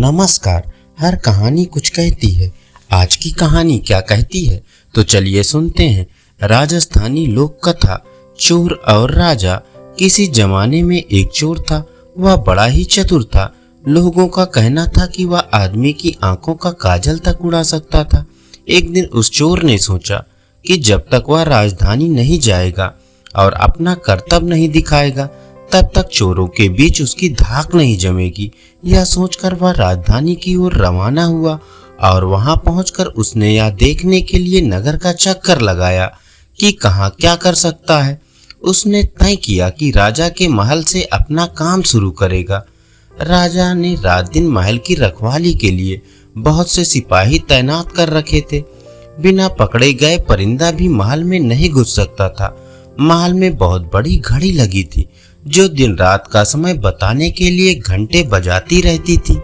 नमस्कार। हर कहानी कुछ कहती है। आज की कहानी क्या कहती है तो चलिए सुनते हैं। राजस्थानी लोक कथा चोर और राजा। किसी जमाने में एक चोर था। वह बड़ा ही चतुर था। लोगों का कहना था कि वह आदमी की आंखों का काजल तक उड़ा सकता था। एक दिन उस चोर ने सोचा कि जब तक वह राजधानी नहीं जाएगा और अपना कर्तव्य नहीं दिखाएगा तब तक चोरों के बीच उसकी धाक नहीं जमेगी। यह सोचकर वह राजधानी की ओर रवाना हुआ और वहां पहुंचकर उसने यह देखने के लिए नगर का चक्कर लगाया कि कहां क्या कर सकता है। उसने तय किया कि राजा के महल से अपना काम शुरू करेगा। राजा ने रात दिन महल की रखवाली के लिए बहुत से सिपाही तैनात कर रखे थे। बिना पकड़े गए परिंदा भी महल में नहीं घुस सकता था। महल में बहुत बड़ी घड़ी लगी थी जो दिन रात का समय बताने के लिए घंटे बजाती रहती थी।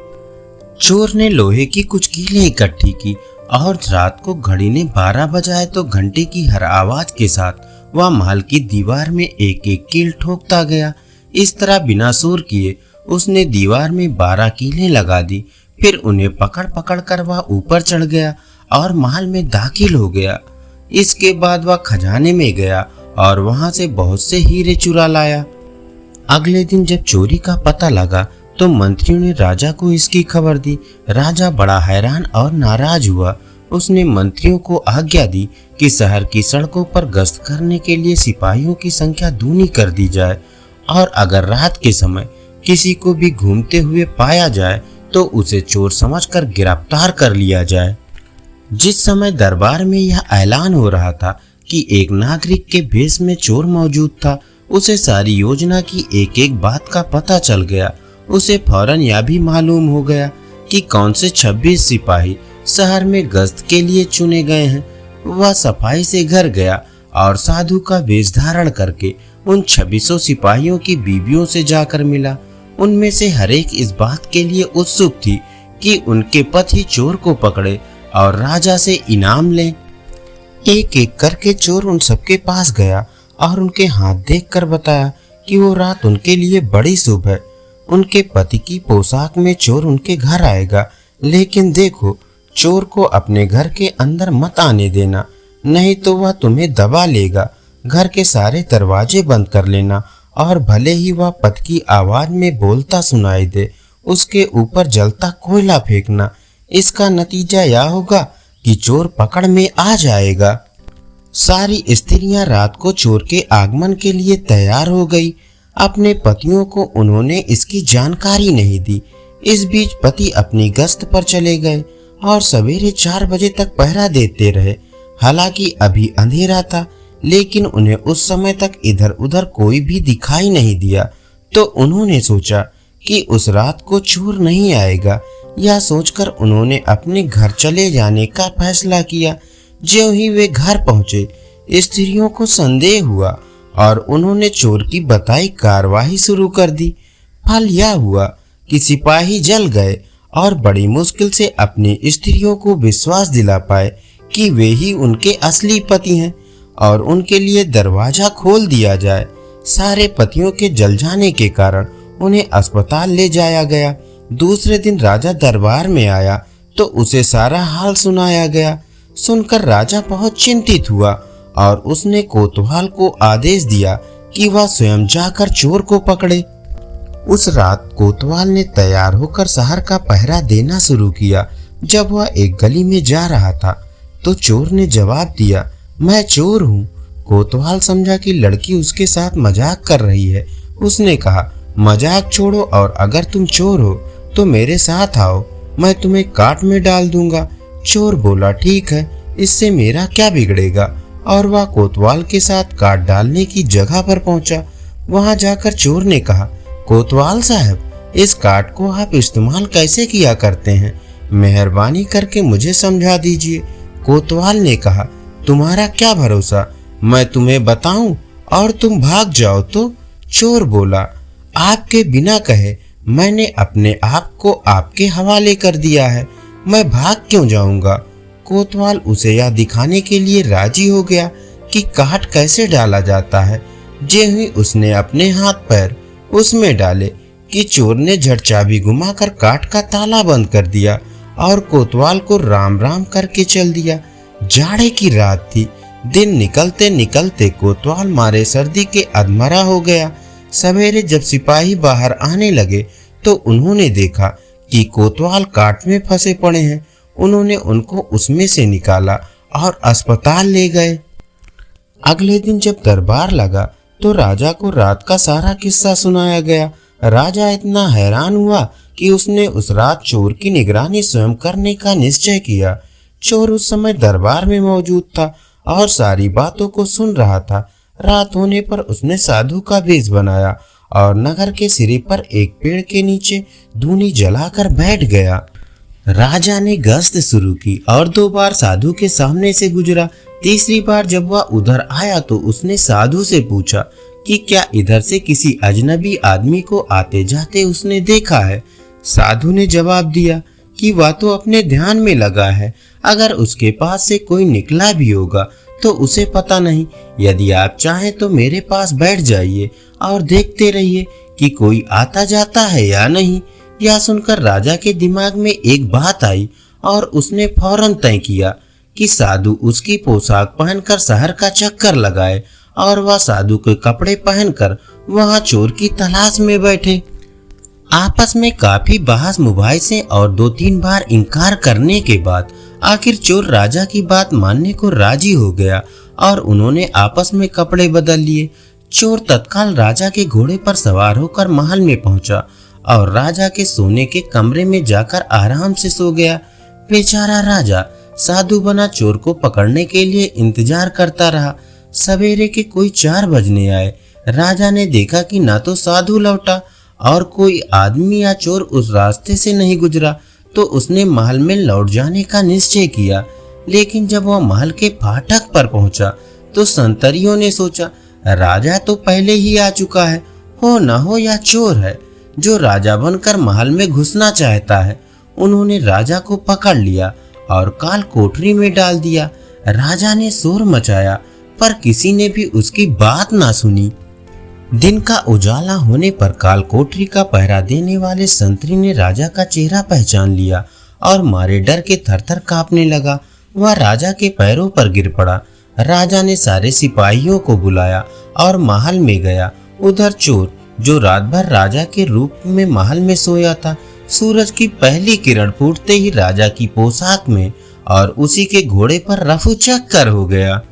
चोर ने लोहे की कुछ कीलें इकट्ठी की और रात को घड़ी ने 12 बजाए तो घंटे की हर आवाज के साथ वह महल की दीवार में एक एक कील ठोकता गया। इस तरह बिना शोर किए उसने दीवार में 12 कीलें लगा दी। फिर उन्हें पकड़ पकड़ कर वह ऊपर चढ़ गया और महल में दाखिल हो गया। इसके बाद वह खजाने में गया और वहां से बहुत से हीरे चुरा लाया। अगले दिन जब चोरी का पता लगा तो मंत्रियों ने राजा को इसकी खबर दी। राजा बड़ा हैरान और नाराज हुआ। उसने मंत्रियों को आज्ञा दी कि शहर की सड़कों पर गश्त करने के लिए सिपाहियों की संख्या दूनी कर दी जाए और अगर रात के समय किसी को भी घूमते हुए पाया जाए तो उसे चोर समझकर गिरफ्तार कर लिया जाए। जिस समय दरबार में यह ऐलान हो रहा था कि एक नागरिक के भेष में चोर मौजूद था, उसे सारी योजना की एक एक बात का पता चल गया। उसे फौरन यह भी मालूम हो गया कि कौन से 26 सिपाही शहर में गश्त के लिए चुने गए हैं। वह सफाई से घर गया और साधु का वेश धारण करके उन 26 सिपाहियों की बीवियों से जाकर मिला। उनमें से हर एक इस बात के लिए उत्सुक थी कि उनके पति चोर को पकड़े और राजा से इनाम लें। एक एक करके चोर उन सबके पास गया और उनके हाथ देखकर बताया कि वो रात उनके लिए बड़ी शुभ है। उनके पति की पोशाक में चोर उनके घर आएगा, लेकिन देखो चोर को अपने घर के अंदर मत आने देना, नहीं तो वह तुम्हें दबा लेगा। घर के सारे दरवाजे बंद कर लेना और भले ही वह पति की आवाज में बोलता सुनाई दे उसके ऊपर जलता कोयला फेंकना। इसका नतीजा यह होगा कि चोर पकड़ में आ जाएगा। सारी स्त्रियां रात को चोर के आगमन के लिए तैयार हो गई। अपने पतियों को उन्होंने इसकी जानकारी नहीं दी। इस बीच पति अपनी गश्त पर चले गए और सवेरे 4 बजे तक पहरा देते रहे। हालांकि अभी अंधेरा था, लेकिन उन्हें उस समय तक इधर उधर कोई भी दिखाई नहीं दिया। तो उन्होंने सोचा कि उस रात को चोर नहीं आएगा। यह सोचकर उन्होंने अपने घर चले जाने का फैसला किया। ज्यों ही वे घर पहुंचे, स्त्रियों को संदेह हुआ और उन्होंने चोर की बताई कार्रवाई शुरू कर दी। फल यह हुआ कि सिपाही जल गए और बड़ी मुश्किल से अपनी स्त्रियों को विश्वास दिला पाए कि वे ही उनके असली पति हैं और उनके लिए दरवाजा खोल दिया जाए। सारे पतियों के जल जाने के कारण उन्हें अस्पताल ले जाया गया। दूसरे दिन राजा दरबार में आया तो उसे सारा हाल सुनाया गया। सुनकर राजा बहुत चिंतित हुआ और उसने कोतवाल को आदेश दिया कि वह स्वयं जाकर चोर को पकड़े। उस रात कोतवाल ने तैयार होकर शहर का पहरा देना शुरू किया। जब वह एक गली में जा रहा था तो चोर ने जवाब दिया, मैं चोर हूँ। कोतवाल समझा कि लड़की उसके साथ मजाक कर रही है। उसने कहा, मजाक छोड़ो और अगर तुम चोर हो तो मेरे साथ आओ, मैं तुम्हें काट में डाल दूंगा। चोर बोला, ठीक है, इससे मेरा क्या बिगड़ेगा। और वह कोतवाल के साथ काट डालने की जगह पर पहुंचा। वहां जाकर चोर ने कहा, कोतवाल साहब, इस काट को आप इस्तेमाल कैसे किया करते हैं? मेहरबानी करके मुझे समझा दीजिए। कोतवाल ने कहा, तुम्हारा क्या भरोसा, मैं तुम्हें बताऊं और तुम भाग जाओ तो? चोर बोला, आपके बिना कहे मैंने अपने आप को आपके हवाले कर दिया है, मैं भाग क्यों जाऊंगा? कोतवाल उसे यह दिखाने के लिए राजी हो गया कि काट कैसे डाला जाता है। जे ही उसने अपने हाथ पैर उसमें डाले कि चोर ने झट चाबी घुमाकर काठ का ताला बंद कर दिया और कोतवाल को राम राम करके चल दिया। जाड़े की रात थी। दिन निकलते निकलते कोतवाल मारे सर्दी के अधमरा हो गया। सवेरे जब सिपाही बाहर आने लगे तो उन्होंने देखा कि कोतवाल काट में फंसे पड़े हैं। उन्होंने उनको उसमें से निकाला और अस्पताल ले गए। अगले दिन जब दरबार लगा तो राजा को रात का सारा किस्सा सुनाया गया। राजा इतना हैरान हुआ कि उसने उस रात चोर की निगरानी स्वयं करने का निश्चय किया। चोर उस समय दरबार में मौजूद था और सारी बातों को सुन रहा था। रात होने पर उसने साधु का भेष बनाया और नगर के सिरे पर एक पेड़ के नीचे धूनी जलाकर बैठ गया। राजा ने गश्त शुरू की और 2 बार साधु के सामने से गुजरा। तीसरी बार जब वह उधर आया तो उसने साधु से पूछा कि क्या इधर से किसी अजनबी आदमी को आते जाते उसने देखा है। साधु ने जवाब दिया कि वह तो अपने ध्यान में लगा है, अगर उसके पास से कोई निकला भी होगा तो उसे पता नहीं। यदि आप चाहें तो मेरे पास बैठ जाइए और देखते रहिए कि कोई आता जाता है या नहीं। यह सुनकर राजा के दिमाग में एक बात आई और उसने फौरन तय किया कि साधु उसकी पोशाक पहनकर शहर का चक्कर लगाए और वह साधु के कपड़े पहनकर वहां चोर की तलाश में बैठे। आपस में काफी बहस मुबाहिसे और 2-3 बार इनकार करने के बाद आखिर चोर राजा की बात मानने को राजी हो गया और उन्होंने आपस में कपड़े बदल लिए। चोर तत्काल राजा के घोड़े पर सवार होकर महल में पहुंचा और राजा के सोने के कमरे में जाकर आराम से सो गया। बेचारा राजा साधु बना चोर को पकड़ने के लिए इंतजार करता रहा। सवेरे के कोई 4 बजने आए। राजा ने देखा कि ना तो साधु लौटा और कोई आदमी या चोर उस रास्ते से नहीं गुजरा, तो उसने महल में लौट जाने का निश्चय किया। लेकिन जब वह महल के फाटक पर पहुंचा तो संतरियों ने सोचा राजा तो पहले ही आ चुका है, हो ना हो या चोर है जो राजा बनकर महल में घुसना चाहता है। उन्होंने राजा को पकड़ लिया और काल कोठरी में डाल दिया। राजा ने शोर मचाया पर किसी ने भी उसकी बात ना सुनी। दिन का उजाला होने पर काल कोठरी का पहरा देने वाले संतरी ने राजा का चेहरा पहचान लिया और मारे डर के थरथर कांपने लगा। वह राजा के पैरों पर गिर पड़ा। राजा ने सारे सिपाहियों को बुलाया और महल में गया। उधर चोर जो रात भर राजा के रूप में महल में सोया था, सूरज की पहली किरण फूटते ही राजा की पोशाक में और उसी के घोड़े पर रफू चक्कर हो गया।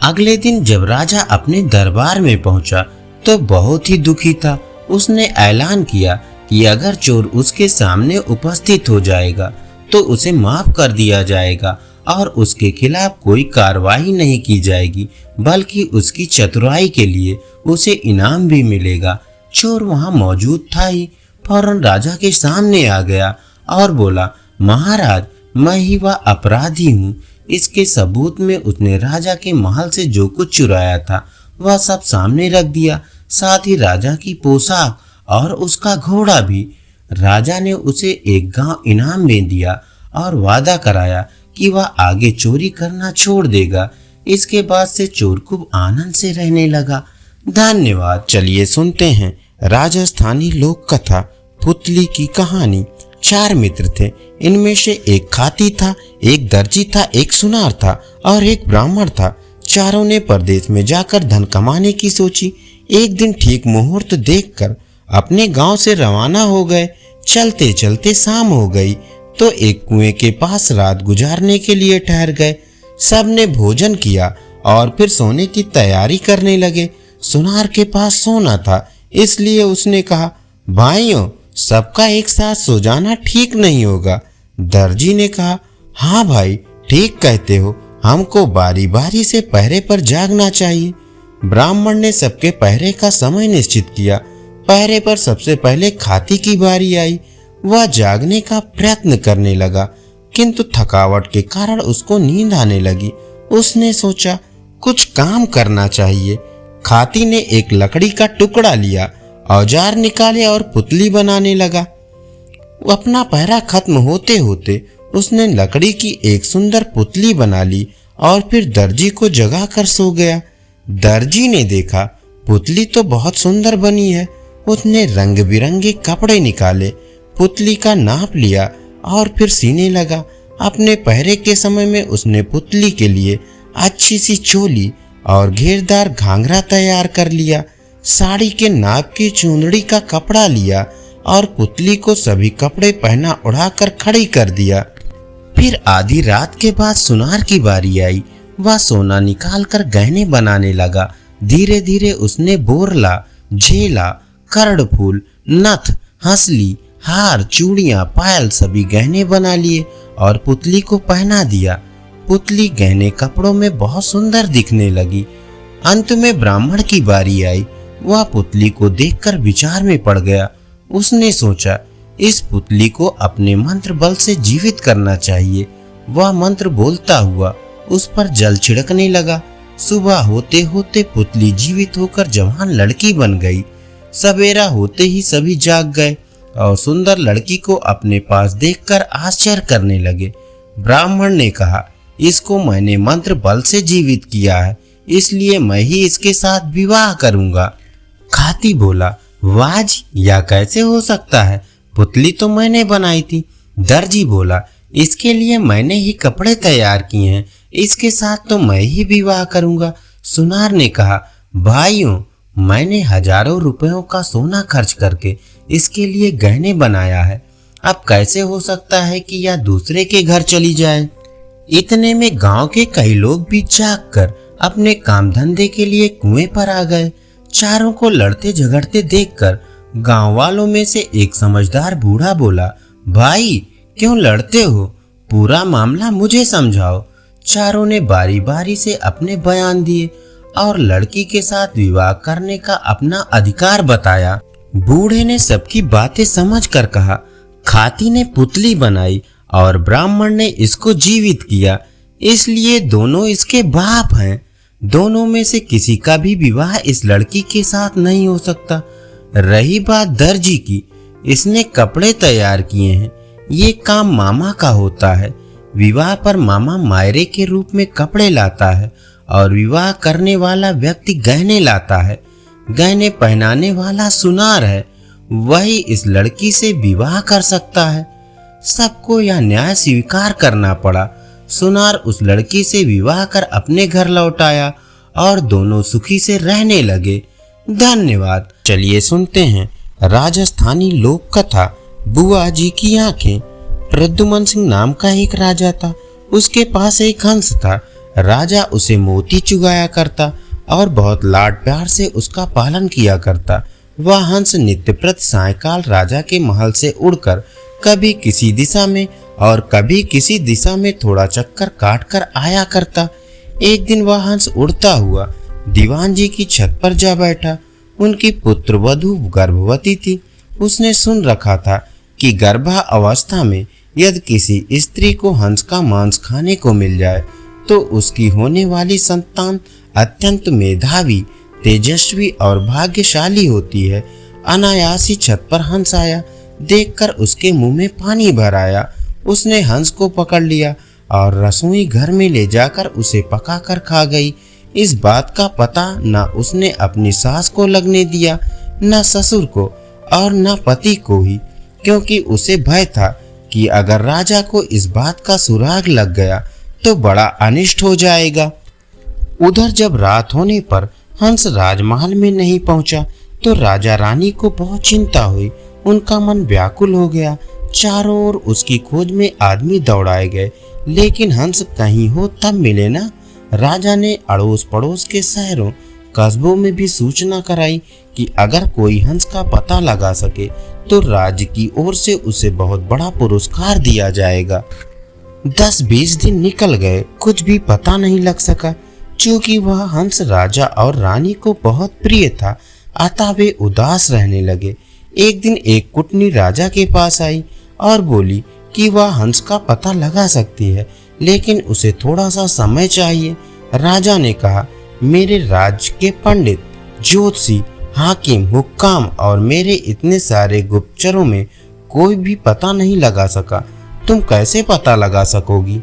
अगले दिन जब राजा अपने दरबार में पहुंचा तो बहुत ही दुखी था। उसने ऐलान किया कि अगर चोर उसके सामने उपस्थित हो जाएगा तो उसे माफ कर दिया जाएगा और उसके खिलाफ कोई कार्रवाई नहीं की जाएगी, बल्कि उसकी चतुराई के लिए उसे इनाम भी मिलेगा। चोर वहां मौजूद था ही फौरन राजा के सामने आ गया और बोला, महाराज मैं ही वह अपराधी हूँ। इसके सबूत में उसने राजा के महल से जो कुछ चुराया था वह सब सामने रख दिया, साथ ही राजा की पोशाक और उसका घोड़ा भी। राजा ने उसे एक गांव इनाम में दिया और वादा कराया कि वह आगे चोरी करना छोड़ देगा। इसके बाद से चोर खूब आनंद से रहने लगा। धन्यवाद। चलिए सुनते हैं राजस्थानी लोक कथा पुतली की कहानी। 4 मित्र थे। इनमें से एक खाती था, एक दर्जी था, एक सुनार था और एक ब्राह्मण था। चारों ने परदेश में जाकर धन कमाने की सोची। एक दिन ठीक मुहूर्त देखकर अपने गांव से रवाना हो गए। चलते चलते शाम हो गई तो एक कुएं के पास रात गुजारने के लिए ठहर गए। सबने भोजन किया और फिर सोने की तैयारी करने लगे। सुनार के पास सोना था, इसलिए उसने कहा, भाइयों सबका एक साथ सो जाना ठीक नहीं होगा। दर्जी ने कहा, हाँ भाई ठीक कहते हो, हमको बारी बारी से पहरे पर जागना चाहिए। ब्राह्मण ने सबके पहरे का समय निश्चित किया। पहरे पर सबसे पहले खाती की बारी आई। वह जागने का प्रयत्न करने लगा, किंतु थकावट के कारण उसको नींद आने लगी। उसने सोचा कुछ काम करना चाहिए। खाती ने एक लकड़ी का टुकड़ा लिया, औजार निकाले और पुतली बनाने लगा। अपना पहरा खत्म होते होते उसने लकड़ी की एक सुंदर पुतली बना ली और फिर दर्जी को जगा कर सो गया। दर्जी ने देखा पुतली तो बहुत सुंदर बनी है, उसने रंग बिरंगे कपड़े निकाले, पुतली का नाप लिया और फिर सीने लगा। अपने पहरे के समय में उसने पुतली के लिए अच्छी सी चोली और घेरदार घाघरा तैयार कर लिया। साड़ी के नाप की चुंदड़ी का कपड़ा लिया और पुतली को सभी कपड़े पहना उड़ाकर खड़ी कर दिया। फिर आधी रात के बाद सुनार की बारी आई। वह सोना निकालकर गहने बनाने लगा। धीरे धीरे उसने बोरला, झेला, कर्णफूल, नथ, हंसली, हार, चूड़ियां, पायल सभी गहने बना लिए और पुतली को पहना दिया। पुतली गहने कपड़ों में बहुत सुंदर दिखने लगी। अंत में ब्राह्मण की बारी आई। वह पुतली को देखकर विचार में पड़ गया। उसने सोचा, इस पुतली को अपने मंत्र बल से जीवित करना चाहिए। वह मंत्र बोलता हुआ उस पर जल छिड़कने लगा। सुबह होते होते पुतली जीवित होकर जवान लड़की बन गई। सवेरा होते ही सभी जाग गए और सुंदर लड़की को अपने पास देखकर आश्चर्य करने लगे। ब्राह्मण ने कहा, इसको मैंने मंत्र बल से जीवित किया है, इसलिए मैं ही इसके साथ विवाह करूंगा। खाती बोला, वाह जी, यह कैसे हो सकता है? पुतली तो मैंने बनाई थी। दर्जी बोला, इसके लिए मैंने ही कपड़े तैयार किए हैं, इसके साथ तो मैं ही विवाह करूंगा। सुनार ने कहा, भाइयों, मैंने हजारों रुपयों का सोना खर्च करके इसके लिए गहने बनाया है। अब कैसे हो सकता है कि यह दूसरे के घर चली जाए? इतने में गांव के कई लोग भी जाग कर अपने काम धंधे के लिए कुएं पर आ गए। चारों को लड़ते झगड़ते देखकर गांव वालों में से एक समझदार बूढ़ा बोला, भाई क्यों लड़ते हो? पूरा मामला मुझे समझाओ। चारों ने बारी बारी से अपने बयान दिए और लड़की के साथ विवाह करने का अपना अधिकार बताया। बूढ़े ने सबकी बातें समझकर कहा, खाती ने पुतली बनाई और ब्राह्मण ने इसको जीवित किया, इसलिए दोनों इसके बाप हैं। दोनों में से किसी का भी विवाह इस लड़की के साथ नहीं हो सकता। रही बात दर्जी की, इसने कपड़े तैयार किए हैं, ये काम मामा का होता है। विवाह पर मामा मायरे के रूप में कपड़े लाता है और विवाह करने वाला व्यक्ति गहने लाता है। गहने पहनाने वाला सुनार है, वही इस लड़की से विवाह कर सकता है। सबको यह न्याय स्वीकार करना पड़ा। सुनार उस लड़की से विवाह कर अपने घर लौट आया और दोनों सुखी से रहने लगे। धन्यवाद। चलिए सुनते हैं राजस्थानी लोक कथा बुआ जी की आंखें। प्रद्युमन सिंह नाम का एक राजा था। उसके पास एक हंस था। राजा उसे मोती चुगाया करता और बहुत लाड प्यार से उसका पालन किया करता। वह हंस नित्य प्रति सायंकाल राजा के महल से उड़कर कभी किसी दिशा में और कभी किसी दिशा में थोड़ा चक्कर काट कर आया करता। एक दिन वह हंस उड़ता हुआ दीवान जी की छत पर जा बैठा। उनकी पुत्र वधू गर्भवती थी। उसने सुन रखा था कि गर्भावस्था में यदि किसी स्त्री को हंस का मांस खाने को मिल जाए तो उसकी होने वाली संतान अत्यंत मेधावी, तेजस्वी और भाग्यशाली होती है। अनायास ही छत पर हंस आया। देखकर उसके मुंह में पानी भर आया। उसने हंस को पकड़ लिया और रसोई घर में ले जाकर उसे पकाकर खा गई। इस बात का पता न उसने अपनी सास को लगने दिया, न ससुर को और न पति को ही, क्योंकि उसे भय था कि अगर राजा को इस बात का सुराग लग गया तो बड़ा अनिष्ट हो जाएगा। उधर जब रात होने पर हंस राजमहल में नहीं पहुंचा तो राजा रानी को बहुत चिंता हुई। उनका मन व्याकुल हो गया। चारों ओर उसकी खोज में आदमी दौड़ाए गए, लेकिन हंस कहीं हो तब मिले ना। राजा ने अड़ोस पड़ोस के शहरों कस्बों में भी सूचना कराई कि अगर कोई हंस का पता लगा सके तो राज्य की ओर से उसे बहुत बड़ा पुरस्कार दिया जाएगा। 10-20 दिन निकल गए, कुछ भी पता नहीं लग सका। चूंकि वह हंस राजा और रानी को बहुत प्रिय था, अतः वे उदास रहने लगे। एक दिन एक कुटनी राजा के पास आई और बोली कि वह हंस का पता लगा सकती है, लेकिन उसे थोड़ा सा समय चाहिए। राजा ने कहा, मेरे राज्य के पंडित, ज्योतिषी, हाकिम, हुक्काम और मेरे इतने सारे गुप्तचरों में कोई भी पता नहीं लगा सका, तुम कैसे पता लगा सकोगी?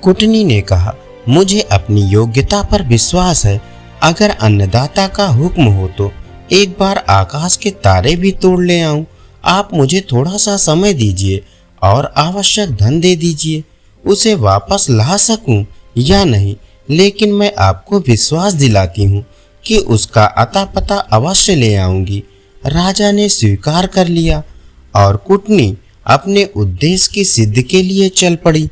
कुटनी ने कहा, मुझे अपनी योग्यता पर विश्वास है। अगर अन्नदाता का हुक्म हो तो एक बार आकाश के तारे भी तोड़ ले आऊं। आप मुझे थोड़ा सा समय दीजिए और आवश्यक धन दे दीजिए, उसे वापस ला सकूं या नहीं, लेकिन मैं आपको विश्वास दिलाती हूँ कि उसका अता पता अवश्य ले आऊंगी। राजा ने स्वीकार कर लिया और कुटनी अपने उद्देश्य की सिद्धि के लिए चल पड़ी।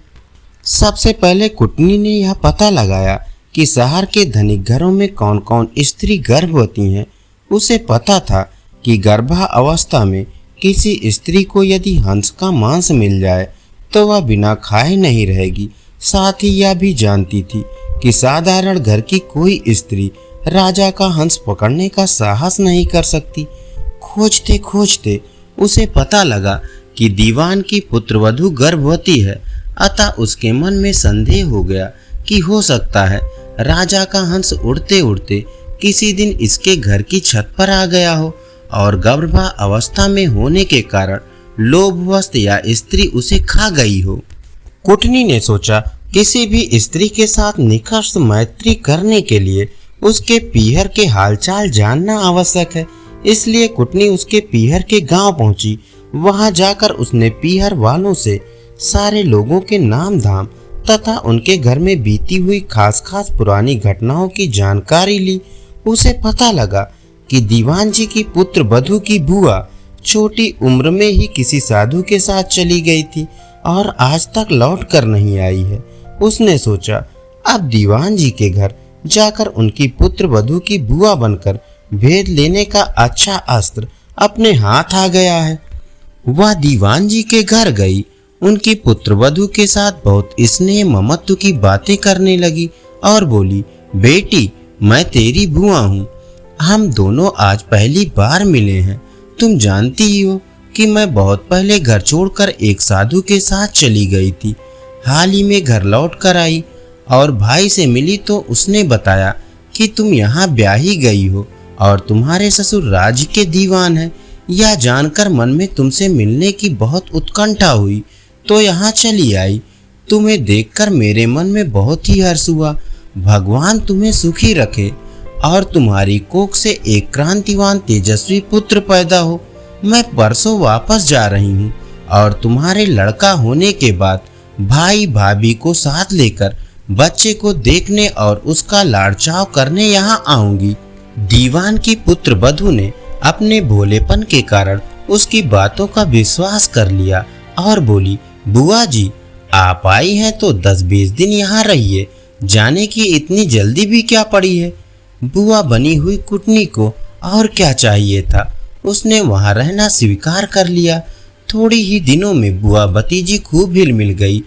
सबसे पहले कुटनी ने यह पता लगाया कि शहर के धनिक घरों में कौन कौन स्त्री गर्भवती हैं। उसे पता था कि गर्भावस्था में किसी स्त्री को यदि हंस का मांस मिल जाए तो वह बिना खाए नहीं रहेगी। साथ ही यह भी जानती थी कि साधारण घर की कोई स्त्री राजा का हंस पकड़ने का साहस नहीं कर सकती। खोजते खोजते उसे पता लगा कि दीवान की पुत्रवधू गर्भवती है। अतः उसके मन में संदेह हो गया कि हो सकता है राजा का हंस उड़ते उड़ते किसी दिन इसके घर की छत पर आ गया हो और गर्भावस्था में होने के कारण लोभवश या स्त्री उसे खा गई हो। कुटनी ने सोचा किसी भी स्त्री के साथ निकट मैत्री करने के लिए उसके पीहर के हालचाल जानना आवश्यक है। इसलिए कुटनी उसके पीहर के गांव पहुंची। वहां जाकर उसने पीहर वालों से सारे लोगों के नाम धाम तथा उनके घर में बीती हुई खास खास पुरानी घटनाओं की जानकारी ली। उसे पता लगा कि दीवान जी की पुत्र वधू की बुआ छोटी उम्र में ही किसी साधु के साथ चली गई थी और आज तक लौट कर नहीं आई है। उसने सोचा अब दीवान जी के घर जाकर उनकी पुत्र वधू की बुआ बनकर भेद लेने का अच्छा अस्त्र अपने हाथ आ गया है। वह दीवान जी के घर गई, उनकी पुत्रवधू के साथ बहुत स्नेह ममत्व की बातें करने लगी और बोली, बेटी मैं तेरी बुआ हूँ, हम दोनों आज पहली बार मिले हैं। तुम जानती ही हो कि मैं बहुत पहले घर छोड़कर एक साधु के साथ चली गई थी। हाल ही में घर लौट कर आई और भाई से मिली तो उसने बताया कि तुम यहाँ ब्याही गई हो और तुम्हारे ससुर राज्य के दीवान हैं। यह जानकर मन में तुमसे मिलने की बहुत उत्कंठा हुई तो यहाँ चली आई। तुम्हें देखकर मेरे मन में बहुत ही हर्ष हुआ। भगवान तुम्हें सुखी रखे और तुम्हारी कोख से एक क्रांतिवान तेजस्वी पुत्र पैदा हो। मैं परसों वापस जा रही हूँ और तुम्हारे लड़का होने के बाद भाई भाभी को साथ लेकर बच्चे को देखने और उसका लाड़चाव करने यहाँ आऊंगी। दीवान की पुत्र वधू ने अपने भोलेपन के कारण उसकी बातों का विश्वास कर लिया और बोली, बुआ जी आप आई हैं तो 10-20 दिन यहाँ रहिए, जाने की इतनी जल्दी भी क्या पड़ी है। बुआ बनी हुई कुटनी को और क्या चाहिए था, उसने वहाँ रहना स्वीकार कर लिया। थोड़ी ही दिनों में बुआ भतीजी खूब हिल मिल गई।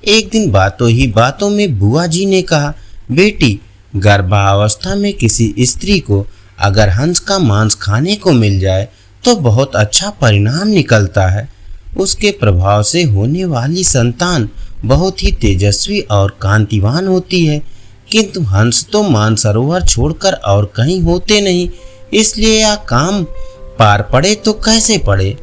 एक दिन बातों ही बातों में बुआ जी ने कहा, बेटी गर्भावस्था में किसी स्त्री को अगर हंस का मांस खाने को मिल जाए तो बहुत अच्छा परिणाम निकलता है। उसके प्रभाव से होने वाली संतान बहुत ही तेजस्वी और कांतिवान होती है। किंतु हंस तो मानसरोवर छोड़कर और कहीं होते नहीं, इसलिए यह काम पार पड़े तो कैसे पड़े।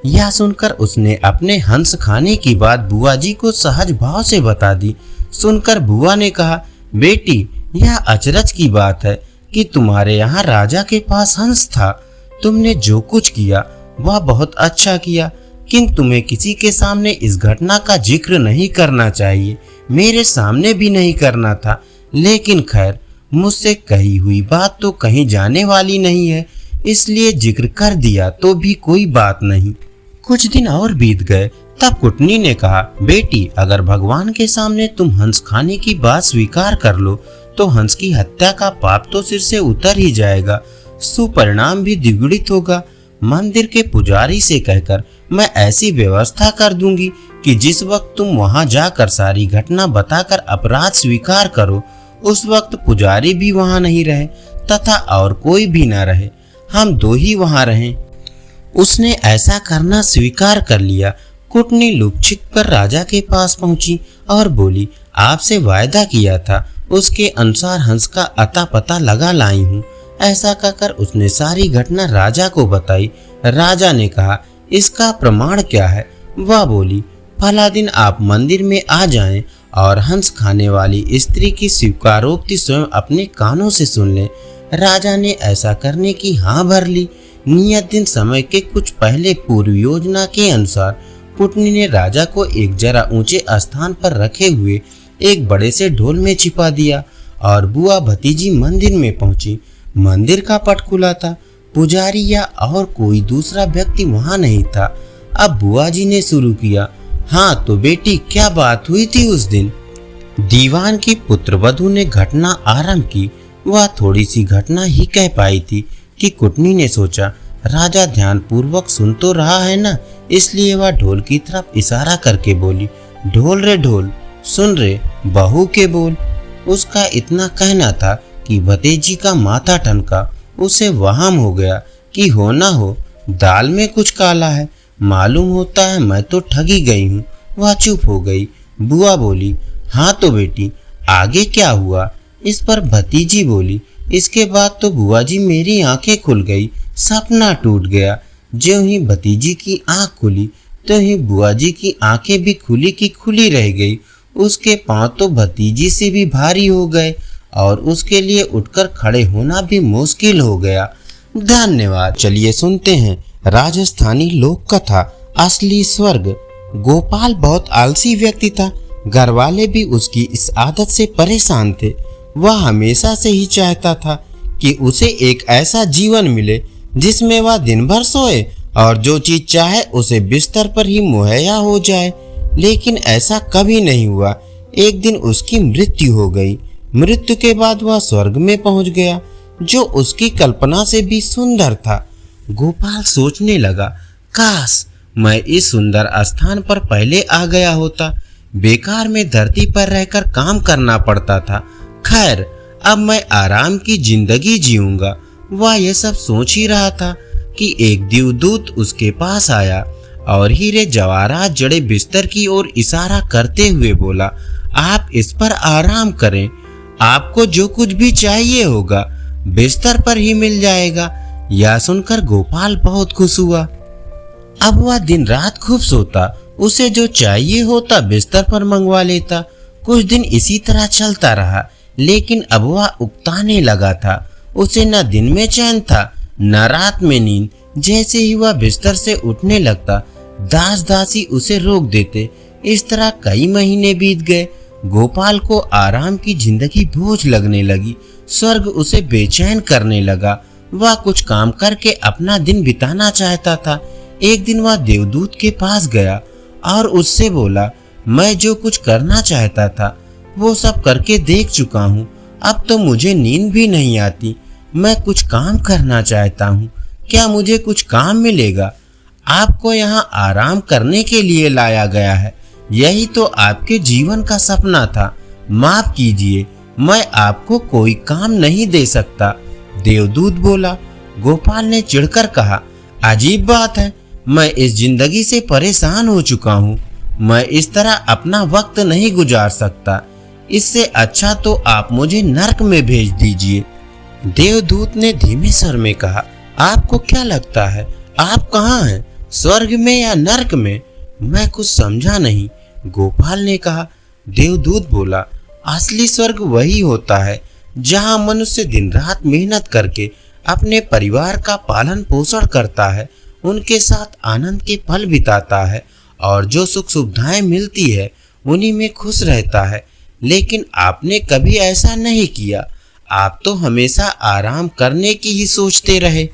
यह सुनकर उसने अपने हंस खाने की बात बुआ जी को सहज भाव से बता दी। सुनकर बुआ ने कहा, बेटी यह अचरज की बात है कि तुम्हारे यहाँ राजा के पास हंस था। तुमने जो कुछ किया वह बहुत अच्छा किया, किंतु तुम्हें किसी के सामने इस घटना का जिक्र नहीं करना चाहिए, मेरे सामने भी नहीं करना था। लेकिन खैर मुझसे कही हुई बात तो कहीं जाने वाली नहीं है, इसलिए जिक्र कर दिया तो भी कोई बात नहीं। कुछ दिन और बीत गए, तब कुटनी ने कहा, बेटी अगर भगवान के सामने तुम हंस खाने की बात स्वीकार कर लो तो हंस की हत्या का पाप तो सिर से उतर ही जाएगा, सुपरिणाम भी द्विगुणित होगा। मंदिर के पुजारी से कहकर मैं ऐसी व्यवस्था कर दूंगी कि जिस वक्त तुम वहां जाकर सारी घटना बताकर अपराध स्वीकार करो, उस वक्त पुजारी भी वहां नहीं रहे तथा और कोई भी न रहे, हम दो ही वहां रहें। उसने ऐसा करना स्वीकार कर लिया। कुटनी लुक छिप कर राजा के पास पहुंची और बोली, आपसे वायदा किया था उसके अनुसार हंस का अता पता लगा लाई हूँ। ऐसा कहकर उसने सारी घटना राजा को बताई। राजा ने कहा, इसका प्रमाण क्या है। वह बोली, फला दिन आप मंदिर में आ जाएं और हंस खाने वाली स्त्री की स्वीकारोक्ति स्वयं अपने कानों से सुन लें। राजा ने ऐसा करने की हाँ भर ली। नियत दिन समय के कुछ पहले पूर्व योजना के अनुसार कुटनी ने राजा को एक जरा ऊंचे स्थान पर रखे हुए एक बड़े से ढोल में छिपा दिया और बुआ भतीजी मंदिर में पहुंची। मंदिर का पट खुला था। पुजारी या और कोई दूसरा व्यक्ति वहां नहीं था। अब बुआ जी ने शुरू किया, हाँ तो बेटी क्या बात हुई थी उस दिन? दीवान की पुत्रवधू ने घटना आरंभ की। वह थोड़ी सी घटना ही कह पाई थी कि कुटनी ने सोचा राजा ध्यान पूर्वक सुन तो रहा है ना, इसलिए वह ढोल की तरफ इशारा करके बोली, ढोल रे ढोल, सुन रे बहू के बोल। उसका इतना कहना था कि भतीजी का माथा ठनका। उसे वहम हो गया कि हो ना हो दाल में कुछ काला है। मालूम होता है मैं तो ठगी गई हूँ। वह चुप हो गई। बुआ बोली, हाँ तो बेटी आगे क्या हुआ? इस पर भतीजी बोली, इसके बाद तो बुआ जी मेरी आंखें खुल गई, सपना टूट गया। ज्यों ही भतीजी की आंख खुली तो ही बुआ जी की आंखें भी खुली की खुली रह गई। उसके पांव तो भतीजी से भी भारी हो गए और उसके लिए उठकर खड़े होना भी मुश्किल हो गया। धन्यवाद। चलिए सुनते हैं राजस्थानी लोक कथा असली स्वर्ग। गोपाल बहुत आलसी व्यक्ति था। घर वाले भी उसकी इस आदत से परेशान थे। वह हमेशा से ही चाहता था कि उसे एक ऐसा जीवन मिले जिसमें वह दिन भर सोए और जो चीज चाहे उसे बिस्तर पर ही मुहैया हो जाए, लेकिन ऐसा कभी नहीं हुआ। एक दिन उसकी मृत्यु हो गई। मृत्यु के बाद वह स्वर्ग में पहुंच गया, जो उसकी कल्पना से भी सुंदर था। गोपाल सोचने लगा, काश मैं इस सुंदर स्थान पर पहले आ गया होता। बेकार में धरती पर रहकर काम करना पड़ता था। खैर अब मैं आराम की जिंदगी जीऊंगा। वह यह सब सोच ही रहा था कि एक देवदूत उसके पास आया और हीरे जवाहरात जड़े बिस्तर की ओर इशारा करते हुए बोला, आप इस पर आराम करें, आपको जो कुछ भी चाहिए होगा बिस्तर पर ही मिल जाएगा। यह सुनकर गोपाल बहुत खुश हुआ। अब वह दिन रात खूब सोता, उसे जो चाहिए होता बिस्तर पर मंगवा लेता। कुछ दिन इसी तरह चलता रहा, लेकिन अब वह उकताने लगा था। उसे न दिन में चैन था न रात में नींद। जैसे ही वह बिस्तर से उठने लगता, दास दासी उसे रोक देते। इस तरह कई महीने बीत गए। गोपाल को आराम की जिंदगी बोझ लगने लगी। स्वर्ग उसे बेचैन करने लगा। वह कुछ काम करके अपना दिन बिताना चाहता था। एक दिन वह देवदूत के पास गया और उससे बोला, मैं जो कुछ करना चाहता था वो सब करके देख चुका हूँ। अब तो मुझे नींद भी नहीं आती। मैं कुछ काम करना चाहता हूँ, क्या मुझे कुछ काम मिलेगा? आपको यहाँ आराम करने के लिए लाया गया है। यही तो आपके जीवन का सपना था। माफ कीजिए, मैं आपको कोई काम नहीं दे सकता। देवदूत बोला। गोपाल ने चिढ़कर कहा, अजीब बात है, मैं इस जिंदगी से परेशान हो चुका हूँ। मैं इस तरह अपना वक्त नहीं गुजार सकता। इससे अच्छा तो आप मुझे नरक में भेज दीजिए। देवदूत ने धीमे स्वर में कहा, आपको क्या लगता है आप कहाँ हैं, स्वर्ग में या नरक में? मैं कुछ समझा नहीं। गोपाल ने कहा। देवदूत बोला, असली स्वर्ग वही होता है जहाँ मनुष्य दिन रात मेहनत करके अपने परिवार का पालन पोषण करता है, उनके साथ आनंद के पल बिताता है और जो सुख सुविधाएं मिलती है उन्हीं में खुश रहता है। लेकिन आपने कभी ऐसा नहीं किया। आप तो हमेशा आराम करने की ही सोचते रहे।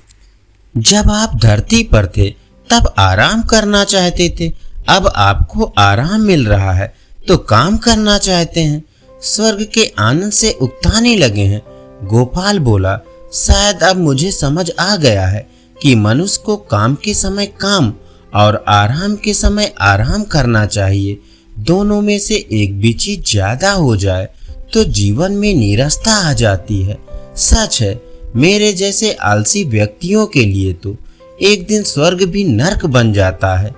जब आप धरती पर थे तब आराम करना चाहते थे। अब आपको आराम मिल रहा है तो काम करना चाहते हैं। स्वर्ग के आनंद से उकताने लगे हैं। गोपाल बोला, शायद अब मुझे समझ आ गया है कि मनुष्य को काम के समय काम और आराम के समय आराम करना चाहिए। दोनों में से एक भी चीज ज्यादा हो जाए तो जीवन में नीरसता आ जाती है। सच है, मेरे जैसे आलसी व्यक्तियों के लिए तो एक दिन स्वर्ग भी नरक बन जाता है।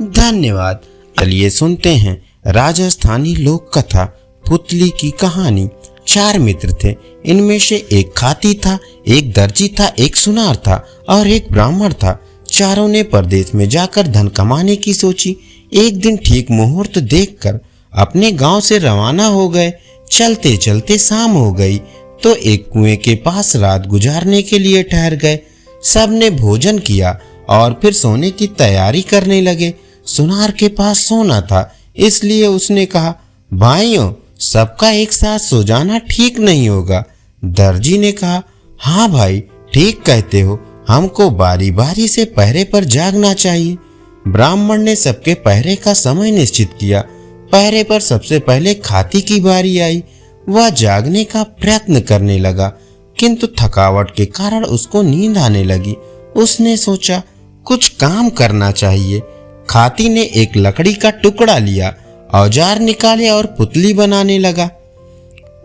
धन्यवाद। चलिए सुनते हैं राजस्थानी लोक कथा पुतली की कहानी। 4 मित्र थे। इनमें से एक खाती था, एक दर्जी था, एक सुनार था और एक ब्राह्मण था। चारों ने परदेश में जाकर धन कमाने की सोची। एक दिन ठीक मुहूर्त देखकर अपने गांव से रवाना हो गए। चलते चलते शाम हो गई। तो एक कुएं के पास रात गुजारने के लिए ठहर गए। सबने भोजन किया और फिर सोने की तैयारी करने लगे। सुनार के पास सोना था, इसलिए उसने कहा, भाइयों, सबका एक साथ सो जाना ठीक नहीं होगा। दर्जी ने कहा, हाँ भाई, ठीक कहते हो, हमको बारी बारी से पहरे पर जागना चाहिए। ब्राह्मण ने सबके पहरे का समय निश्चित किया। पहरे पर सबसे पहले खाती की बारी आई। वह जागने का प्रयत्न करने लगा, किंतु थकावट के कारण उसको नींद आने लगी। उसने सोचा, कुछ काम करना चाहिए। खाती ने एक लकड़ी का टुकड़ा लिया, औजार निकाले और पुतली बनाने लगा।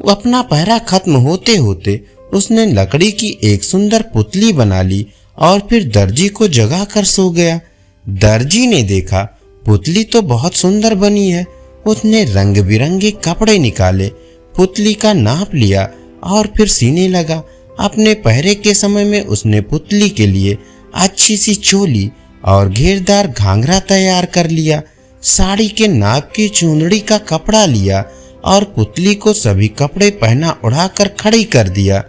अपना पहरा खत्म होते होते उसने लकड़ी की एक सुंदर पुतली बना ली और फिर दर्जी को जगा कर सो गया। दर्जी ने देखा, पुतली तो बहुत सुंदर बनी है। उसने रंग बिरंगे कपड़े निकाले, पुतली का नाप लिया और फिर सीने लगा। अपने पहरे के समय में उसने पुतली के लिए अच्छी सी चोली और घेरदार घाघरा तैयार कर लिया। साड़ी के नाप की चुंदड़ी का कपड़ा लिया और पुतली को सभी कपड़े पहना उड़ाकर खड़ी कर दिया।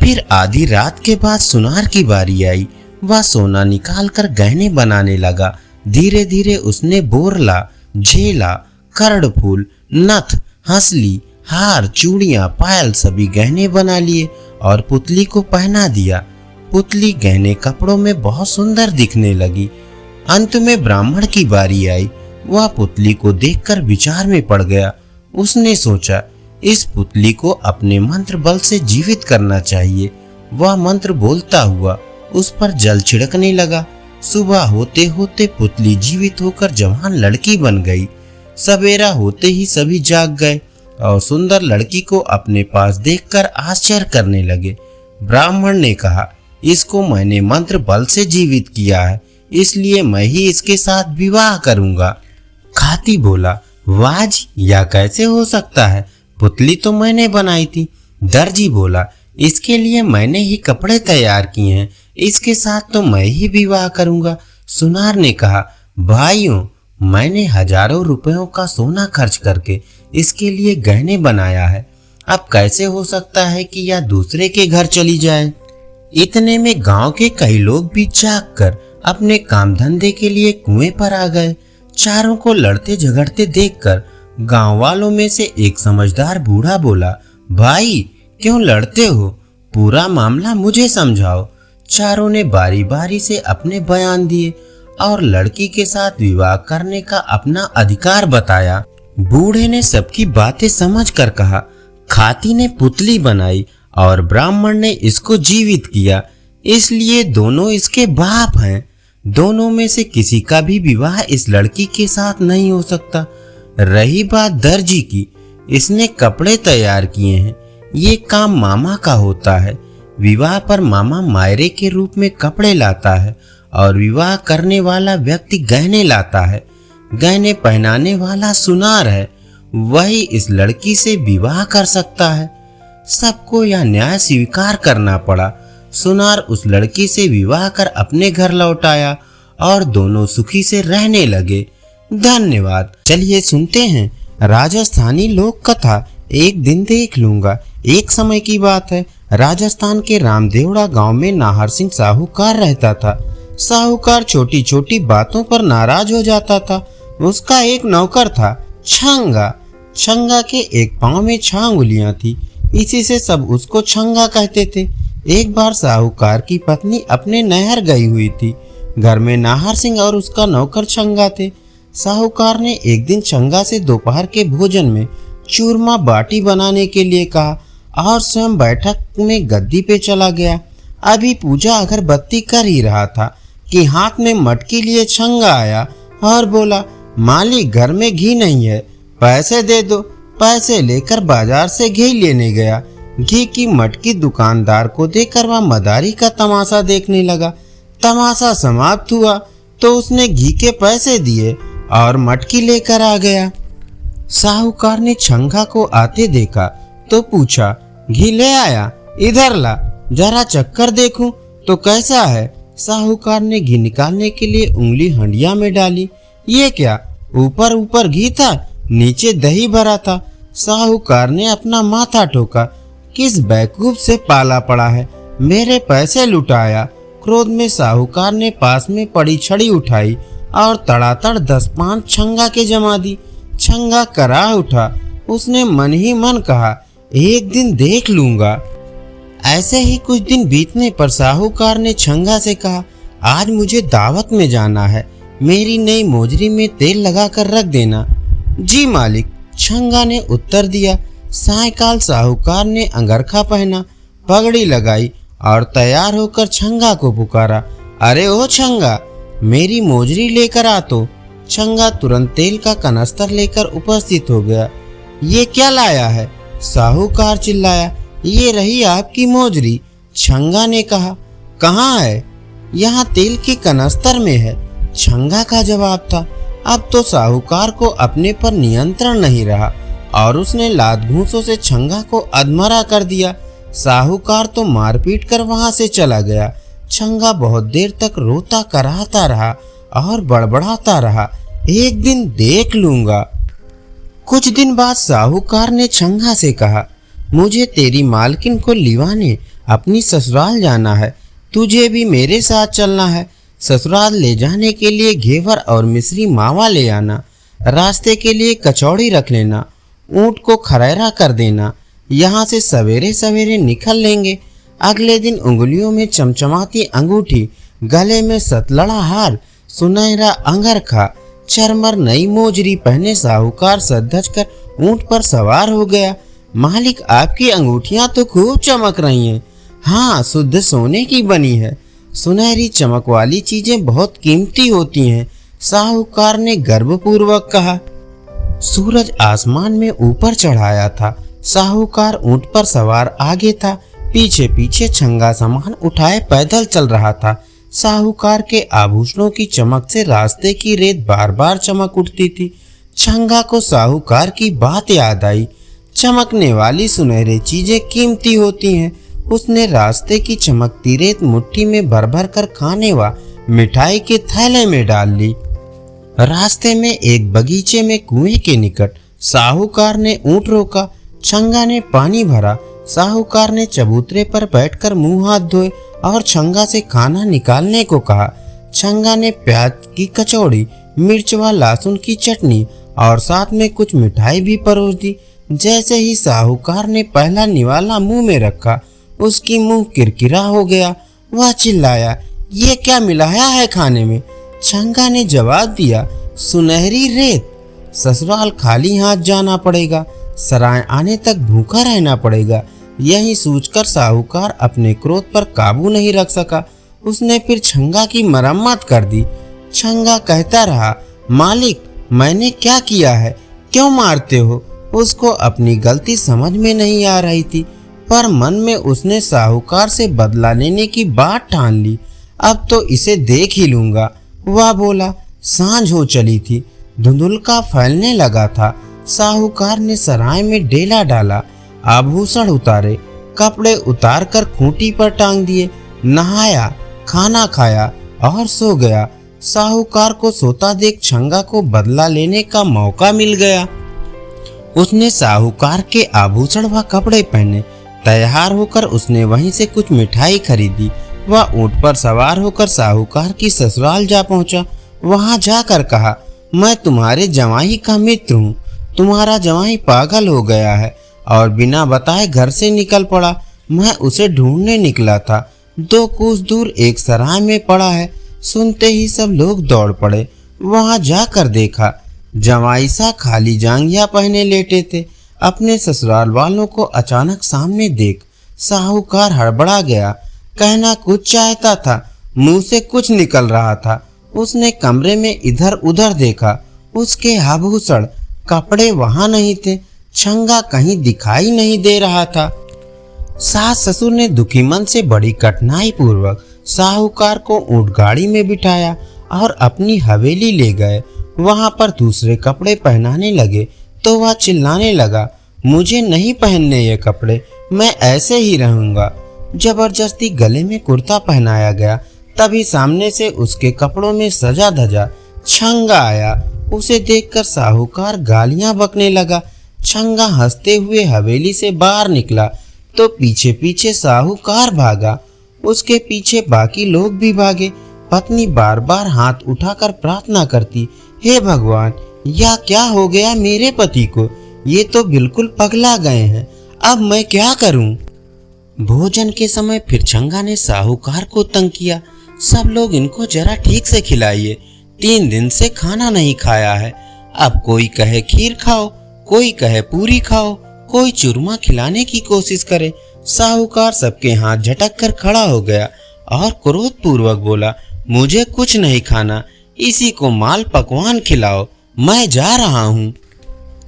फिर आधी रात के बाद सुनार की बारी आई। वह सोना निकालकर गहने बनाने लगा। धीरे धीरे उसने बोरला, झेला, कर्णफूल, नथ, हंसली, हार, चूड़ियां, पायल सभी गहने बना लिए और पुतली को पहना दिया। पुतली गहने कपड़ों में बहुत सुंदर दिखने लगी। अंत में ब्राह्मण की बारी आई। वह पुतली को देखकर विचार में पड़ गया। उसने सोचा, इस पुतली को अपने मंत्र बल से जीवित करना चाहिए। वह मंत्र बोलता हुआ उस पर जल छिड़कने लगा। सुबह होते होते पुतली जीवित होकर जवान लड़की बन गई। सवेरा होते ही सभी जाग गए और सुंदर लड़की को अपने पास देखकर आश्चर्य करने लगे। ब्राह्मण ने कहा, इसको मैंने मंत्र बल से जीवित किया है, इसलिए मैं ही इसके साथ विवाह करूंगा। खाती बोला, वाह जी, यह कैसे हो सकता है? पुतली तो मैंने बनाई थी। दर्जी बोला, इसके लिए मैंने ही कपड़े तैयार किए हैं, इसके साथ तो मैं ही विवाह करूंगा। सुनार ने कहा, भाइयों, मैंने हजारों रुपयों का सोना खर्च करके इसके लिए गहने बनाया है। अब कैसे हो सकता है कि यह दूसरे के घर चली जाए? इतने में गांव के कई लोग भी जाग कर अपने काम धंधे के लिए कुएं पर आ गए। चारों को लड़ते झगड़ते देखकर गांव वालों में से एक समझदार बूढ़ा बोला, भाई, क्यों लड़ते हो? पूरा मामला मुझे समझाओ। चारों ने बारी बारी से अपने बयान दिए और लड़की के साथ विवाह करने का अपना अधिकार बताया। बूढ़े ने सबकी बातें समझकर कहा, खाती ने पुतली बनाई और ब्राह्मण ने इसको जीवित किया, इसलिए दोनों इसके बाप हैं। दोनों में से किसी का भी विवाह इस लड़की के साथ नहीं हो सकता। रही बात दर्जी की, इसने कपड़े तैयार किए हैं, ये काम मामा का होता है। विवाह पर मामा मायरे के रूप में कपड़े लाता है और विवाह करने वाला व्यक्ति गहने लाता है। गहने पहनाने वाला सुनार है, वही इस लड़की से विवाह कर सकता है। सबको यह न्याय स्वीकार करना पड़ा। सुनार उस लड़की से विवाह कर अपने घर लौट आया और दोनों सुखी से रहने लगे। धन्यवाद। चलिए सुनते हैं राजस्थानी लोक कथा एक दिन देख लूंगा। एक समय की बात है, राजस्थान के रामदेवड़ा गांव में नाहर सिंह साहूकार रहता था। साहूकार छोटी छोटी बातों पर नाराज हो जाता था। उसका एक नौकर था, छंगा। छंगा के एक पांव में 6 उंगलियां थी, इसी से सब उसको छंगा कहते थे। एक बार साहूकार की पत्नी अपने नहर गई हुई थी। घर में नाहर सिंह और उसका नौकर छंगा थे। साहूकार ने एक दिन छंगा से दोपहर के भोजन में चूरमा बाटी बनाने के लिए कहा और स्वयं बैठक में गद्दी पे चला गया। अभी पूजा अगरबत्ती कर ही रहा था कि हाथ में मटकी लिए छंगा आया और बोला, मालिक, घर में घी नहीं है, पैसे दे दो। पैसे लेकर बाजार से घी लेने गया। घी की मटकी दुकानदार को देकर वह मदारी का तमाशा देखने लगा। तमाशा समाप्त हुआ तो उसने घी के पैसे दिए और मटकी लेकर आ गया। साहूकार ने छंगा को आते देखा तो पूछा, घी ले आया? इधर ला, जरा चक्कर देखूं तो कैसा है। साहूकार ने घी निकालने के लिए उंगली हंडिया में डाली। ये क्या, ऊपर ऊपर घी था, नीचे दही भरा था। साहूकार ने अपना माथा ठोका किस बेवकूफ से पाला पड़ा है, मेरे पैसे लुटाया। क्रोध में साहूकार ने पास में पड़ी छड़ी उठाई और तड़ातड़ 10-5 छंगा के जमा दी। छंगा करा उठा। उसने मन ही मन कहा, एक दिन देख लूंगा। ऐसे ही कुछ दिन बीतने पर साहूकार ने छंगा से कहा, आज मुझे दावत में जाना है, मेरी नई मोजरी में तेल लगाकर रख देना। जी मालिक, छंगा ने उत्तर दिया। सायकाल साहूकार ने अंगरखा पहना, पगड़ी लगाई और तैयार होकर छंगा को पुकारा, अरे ओ छंगा, मेरी मोजरी लेकर आ। तो छंगा तुरंत तेल का कनस्तर लेकर उपस्थित हो गया। ये क्या लाया है? साहूकार चिल्लाया। ये रही आपकी मोजरी। छंगा ने कहा। कहाँ है? यहाँ तेल के कनस्तर में है, छंगा का जवाब था। अब तो साहूकार को अपने पर नियंत्रण नहीं रहा और उसने लात घूंसों से छंगा को अधमरा कर दिया। साहूकार तो मारपीट कर वहां से चला गया। छंगा बहुत देर तक रोता कराहता रहा और बड़बड़ाता रहा, एक दिन देख लूंगा। कुछ दिन बाद साहूकार ने छंगा से कहा, मुझे तेरी मालकिन को लिवाने अपनी ससुराल जाना है, तुझे भी मेरे साथ चलना है। ससुराल ले जाने के लिए घेवर और मिश्री मावा ले आना, रास्ते के लिए कचौड़ी रख लेना, ऊँट को खरैरा कर देना। यहाँ से सवेरे सवेरे निकल लेंगे। अगले दिन उंगलियों में चमचमाती अंगूठी, गले में सतलड़ा हार, सुनहरा अंगरखा, चरमर नई मोजरी पहने साहूकार सज-धज कर ऊँट पर सवार हो गया। मालिक, आपकी अंगूठियां तो खूब चमक रही हैं। हाँ, शुद्ध सोने की बनी है। सुनहरी चमक वाली चीजें बहुत कीमती होती हैं, साहूकार ने गर्वपूर्वक कहा। सूरज आसमान में ऊपर चढ़ाया था। साहूकार ऊंट पर सवार आगे था, पीछे पीछे छंगा सामान उठाए पैदल चल रहा था। साहूकार के आभूषणों की चमक से रास्ते की रेत बार बार चमक उठती थी। छंगा को साहूकार की बात याद आई। चमकने वाली सुनहरी चीजें कीमती होती हैं। उसने रास्ते की चमकती रेत मुट्ठी में भर भर कर खाने व मिठाई के थैले में डाल ली। रास्ते में एक बगीचे में कुएं के निकट साहूकार ने ऊंट रोका। छंगा ने पानी भरा। साहूकार ने चबूतरे पर बैठकर मुंह हाथ धोए और छंगा से खाना निकालने को कहा। छंगा ने प्याज की कचौड़ी, मिर्च व लहसुन की चटनी और साथ में कुछ मिठाई भी परोस दी। जैसे ही साहूकार ने पहला निवाला मुंह में रखा, उसकी मुंह किरकिरा हो गया। वह चिल्लाया, ये क्या मिलाया है खाने में? छंगा ने जवाब दिया, सुनहरी रेत। ससुराल खाली हाथ जाना पड़ेगा, सराय आने तक भूखा रहना पड़ेगा। यही सोचकर साहूकार अपने क्रोध पर काबू नहीं रख सका। उसने फिर छंगा की मरम्मत कर दी। छंगा कहता रहा, मालिक, मैंने क्या किया है, क्यों मारते हो? उसको अपनी गलती समझ में नहीं आ रही थी, पर मन में उसने साहूकार से बदला लेने की बात ठान ली। अब तो इसे देख ही लूंगा, वह बोला। सांझ हो चली थी, धुंधुलका फैलने लगा था। साहूकार ने सराय में डेला डाला, आभूषण उतारे, कपड़े उतार कर खूंटी पर टांग दिए, नहाया, खाना खाया और सो गया। साहूकार को सोता देख छंगा को बदला लेने का मौका मिल गया। उसने साहूकार के आभूषण व कपड़े पहने। तैयार होकर उसने वहीं से कुछ मिठाई खरीदी। वह ऊंट पर सवार होकर साहूकार की ससुराल जा पहुंचा। वहां जाकर कहा, मैं तुम्हारे जवाई का मित्र हूँ। तुम्हारा जवाई पागल हो गया है और बिना बताए घर से निकल पड़ा। मैं उसे ढूंढने निकला था, 2 कोस दूर एक सराय में पड़ा है। सुनते ही सब लोग दौड़ पड़े। वहां जाकर देखा, जवाई सा खाली जांघिया पहने लेटे थे। अपने ससुराल वालों को अचानक सामने देख साहूकार हड़बड़ा गया। कहना कुछ चाहता था, मुंह से कुछ निकल रहा था। उसने कमरे में इधर उधर देखा, उसके आभूषण, कपड़े वहां नहीं थे। छंगा कहीं दिखाई नहीं दे रहा था। सास ससुर ने दुखी मन से बड़ी कठिनाई पूर्वक साहूकार को ऊंट गाड़ी में बिठाया और अपनी हवेली ले गए। वहां पर दूसरे कपड़े पहनाने लगे तो वह चिल्लाने लगा, मुझे नहीं पहनने ये कपड़े, मैं ऐसे ही रहूंगा। जबरदस्ती गले में कुर्ता पहनाया गया। तभी सामने से उसके कपड़ों में सजा धजा छंगा आया। उसे देखकर साहूकार गालियां बकने लगा। छंगा हंसते हुए हवेली से बाहर निकला। तो पीछे पीछे साहूकार भागा। उसके पीछे बाकी लोग भी भागे। पत्नी बार बार हाथ उठाकर प्रार्थना करती, हे भगवान, यह क्या हो गया मेरे पति को? ये तो बिल्कुल पगला गए हैं, अब मैं क्या करूं? भोजन के समय फिर छंगा ने साहूकार को तंग किया, सब लोग इनको जरा ठीक से खिलाइए, 3 दिन से खाना नहीं खाया है। अब कोई कहे खीर खाओ, कोई कहे पूरी खाओ, कोई चूरमा खिलाने की कोशिश करे। साहूकार सबके हाथ झटक कर खड़ा हो गया और क्रोध पूर्वक बोला, मुझे कुछ नहीं खाना, इसी को माल पकवान खिलाओ, मैं जा रहा हूँ।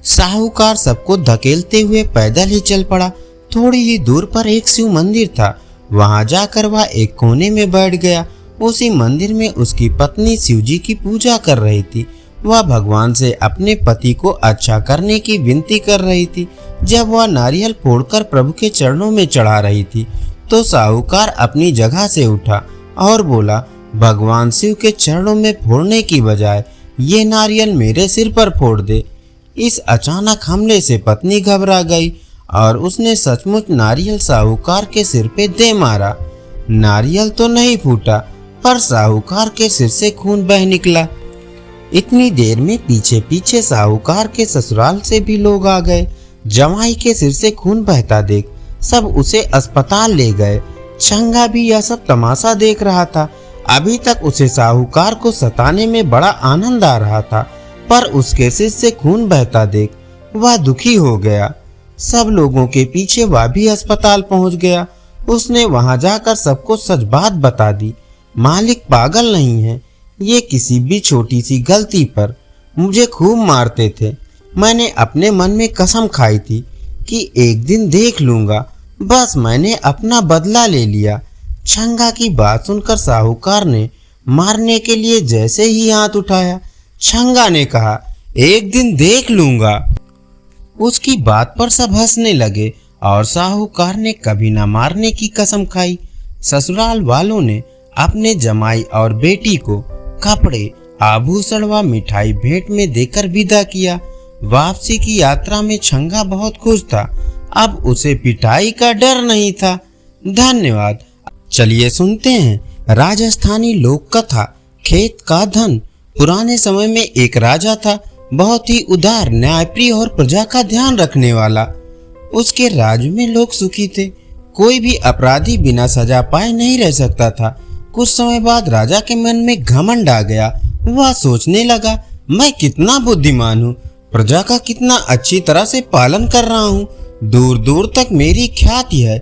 साहूकार सबको धकेलते हुए पैदल ही चल पड़ा। थोड़ी ही दूर पर एक शिव मंदिर था, वहां जाकर वह एक कोने में बैठ गया। उसी मंदिर में उसकी पत्नी शिवजी की पूजा कर रही थी। वह भगवान से अपने पति को अच्छा करने की विनती कर रही थी। जब वह नारियल फोड़कर प्रभु के चरणों में चढ़ा रही थी तो साहूकार अपनी जगह से उठा और बोला, भगवान शिव के चरणों में फोड़ने की बजाय ये नारियल मेरे सिर पर फोड़ दे। इस अचानक हमले से पत्नी घबरा गई और उसने सचमुच नारियल साहूकार के सिर पे दे मारा। नारियल तो नहीं फूटा, पर साहूकार के सिर से खून बह निकला। इतनी देर में पीछे पीछे साहूकार के ससुराल से भी लोग आ गए। जमाई के सिर से खून बहता देख सब उसे अस्पताल ले गए। छंगा भी यह सब तमाशा देख रहा था। अभी तक उसे साहूकार को सताने में बड़ा आनंद आ रहा था, पर उसके सिर से खून बहता देख वह दुखी हो गया। सब लोगों के पीछे वह भी अस्पताल पहुंच गया। उसने वहां जाकर सबको सच बात बता दी। मालिक पागल नहीं है, ये किसी भी छोटी सी गलती पर मुझे खूब मारते थे। मैंने अपने मन में कसम खाई थी कि एक दिन देख लूंगा, बस मैंने अपना बदला ले लिया। छंगा की बात सुनकर साहूकार ने मारने के लिए जैसे ही हाथ उठाया, छंगा ने कहा, एक दिन देख लूंगा। उसकी बात पर सब हंसने लगे और साहूकार ने कभी न मारने की कसम खाई। ससुराल वालों ने अपने जमाई और बेटी को कपड़े, आभूषण व मिठाई भेंट में देकर विदा किया। वापसी की यात्रा में छंगा बहुत खुश था। अब उसे पिटाई का डर नहीं था। धन्यवाद। चलिए सुनते हैं राजस्थानी लोक कथा खेत का धन। पुराने समय में एक राजा था, बहुत ही उदार, न्यायप्रिय और प्रजा का ध्यान रखने वाला। उसके राज्य में लोग सुखी थे। कोई भी अपराधी बिना सजा पाए नहीं रह सकता था। कुछ समय बाद राजा के मन में घमंड आ गया। वह सोचने लगा, मैं कितना बुद्धिमान हूँ, प्रजा का कितना अच्छी तरह से पालन कर रहा हूँ, दूर दूर तक मेरी ख्याति है।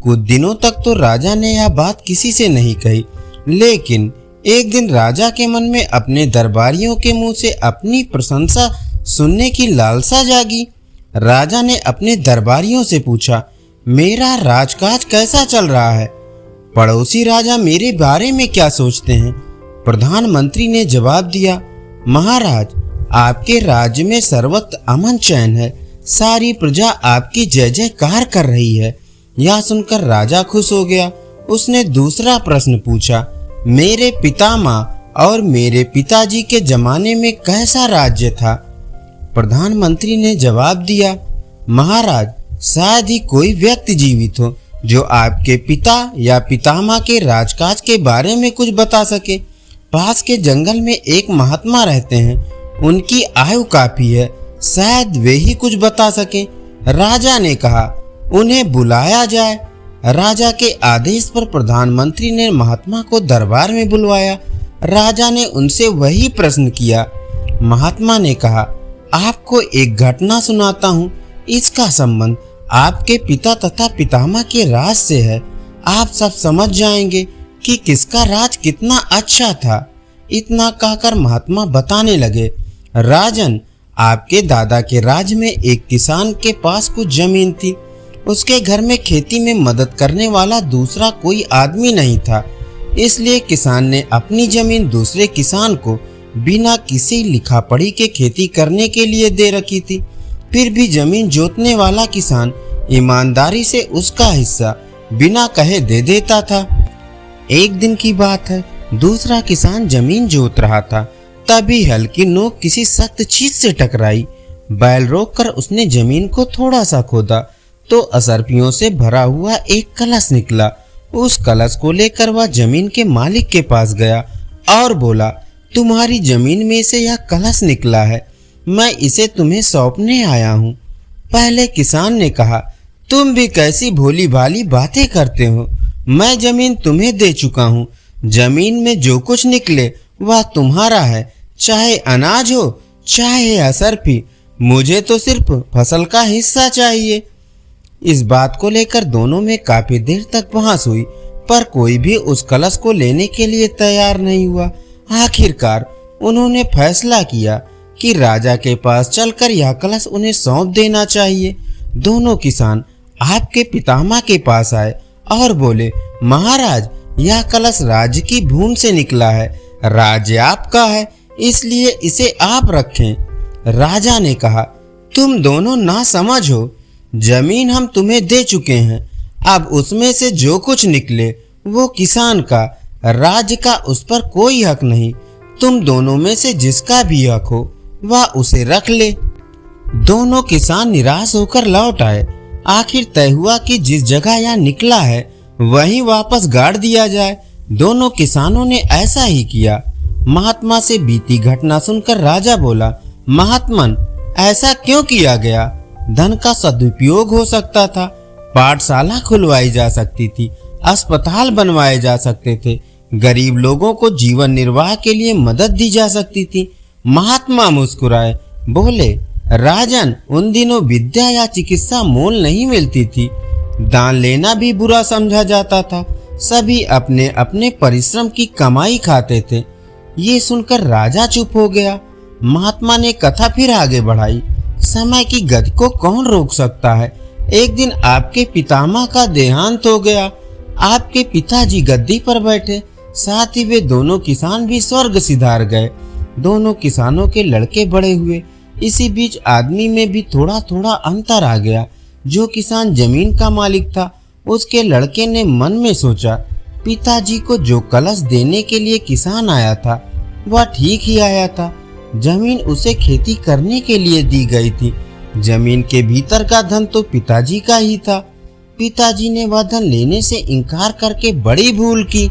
कुछ दिनों तक तो राजा ने यह बात किसी से नहीं कही, लेकिन एक दिन राजा के मन में अपने दरबारियों के मुंह से अपनी प्रशंसा सुनने की लालसा जागी। राजा ने अपने दरबारियों से पूछा, मेरा राजकाज कैसा चल रहा है? पड़ोसी राजा मेरे बारे में क्या सोचते हैं? प्रधानमंत्री ने जवाब दिया, महाराज, आपके राज्य में सर्वत्र अमन चैन है, सारी प्रजा आपकी जय जयकार कर रही है। यह सुनकर राजा खुश हो गया। उसने दूसरा प्रश्न पूछा, मेरे पितामह और मेरे पिताजी के जमाने में कैसा राज्य था? प्रधानमंत्री ने जवाब दिया, महाराज, शायद ही कोई व्यक्ति जीवित हो जो आपके पिता या पितामह के राजकाज के बारे में कुछ बता सके। पास के जंगल में एक महात्मा रहते हैं, उनकी आयु काफी है, शायद वे ही कुछ बता सके। राजा ने कहा, उन्हें बुलाया जाए। राजा के आदेश पर प्रधानमंत्री ने महात्मा को दरबार में बुलवाया। राजा ने उनसे वही प्रश्न किया। महात्मा ने कहा, आपको एक घटना सुनाता हूँ, इसका संबंध आपके पिता तथा पितामह के राज से है। आप सब समझ जाएंगे कि किसका राज कितना अच्छा था। इतना कहकर महात्मा बताने लगे, राजन, आपके दादा के राज में एक किसान के पास कुछ जमीन थी। उसके घर में खेती में मदद करने वाला दूसरा कोई आदमी नहीं था, इसलिए किसान ने अपनी जमीन दूसरे किसान को बिना किसी लिखा पढ़ी के खेती करने के लिए दे रखी थी। फिर भी जमीन जोतने वाला किसान ईमानदारी से उसका हिस्सा बिना कहे दे देता था। एक दिन की बात है, दूसरा किसान जमीन जोत रहा था, तभी हल्की नोक किसी सख्त चीज से टकराई। बैल रोककर उसने जमीन को थोड़ा सा खोदा तो असरफियों से भरा हुआ एक कलश निकला। उस कलश को लेकर वह जमीन के मालिक के पास गया और बोला, तुम्हारी जमीन में से यह कलश निकला है, मैं इसे तुम्हें सौंपने आया हूँ। पहले किसान ने कहा, तुम भी कैसी भोली भाली बातें करते हो, मैं जमीन तुम्हें दे चुका हूँ। जमीन में जो कुछ निकले वह तुम्हारा है, चाहे अनाज हो चाहे असरफी, मुझे तो सिर्फ फसल का हिस्सा चाहिए। इस बात को लेकर दोनों में काफी देर तक बहस हुई, पर कोई भी उस कलश को लेने के लिए तैयार नहीं हुआ। आखिरकार उन्होंने फैसला किया कि राजा के पास चलकर यह कलश उन्हें सौंप देना चाहिए। दोनों किसान आपके पितामह के पास आए और बोले, महाराज, यह कलश राज्य की भूमि से निकला है, राज्य आपका है, इसलिए इसे आप रखें। राजा ने कहा, तुम दोनों नासमझ हो, जमीन हम तुम्हें दे चुके हैं, अब उसमें से जो कुछ निकले वो किसान का, राज्य का उस पर कोई हक नहीं। तुम दोनों में से जिसका भी हक हो वह उसे रख ले। दोनों किसान निराश होकर लौट आए। आखिर तय हुआ कि जिस जगह यह निकला है वहीं वापस गाड़ दिया जाए। दोनों किसानों ने ऐसा ही किया। महात्मा से बीती घटना सुनकर राजा बोला, महात्मन, ऐसा क्यों किया गया? धन का सदुपयोग हो सकता था, पाठशाला खुलवाई जा सकती थी, अस्पताल बनवाए जा सकते थे, गरीब लोगों को जीवन निर्वाह के लिए मदद दी जा सकती थी। महात्मा मुस्कुराए, बोले, राजन, उन दिनों विद्या या चिकित्सा मोल नहीं मिलती थी, दान लेना भी बुरा समझा जाता था, सभी अपने अपने परिश्रम की कमाई खाते थे। ये सुनकर राजा चुप हो गया। महात्मा ने कथा फिर आगे बढ़ाई, समय की गति को कौन रोक सकता है? एक दिन आपके पितामह का देहांत हो गया। आपके पिताजी गद्दी पर बैठे, साथ ही वे दोनों किसान भी स्वर्ग सिधार गए। दोनों किसानों के लड़के बड़े हुए। इसी बीच आदमी में भी थोड़ा थोड़ा अंतर आ गया। जो किसान जमीन का मालिक था, उसके लड़के ने मन में सोचा, पिताजी को जो कलश देने के लिए किसान आया था वह ठीक ही आया था। जमीन उसे खेती करने के लिए दी गई थी। जमीन के भीतर का धन तो पिताजी का ही था। पिताजी ने वह धन लेने से इनकार करके बड़ी भूल की।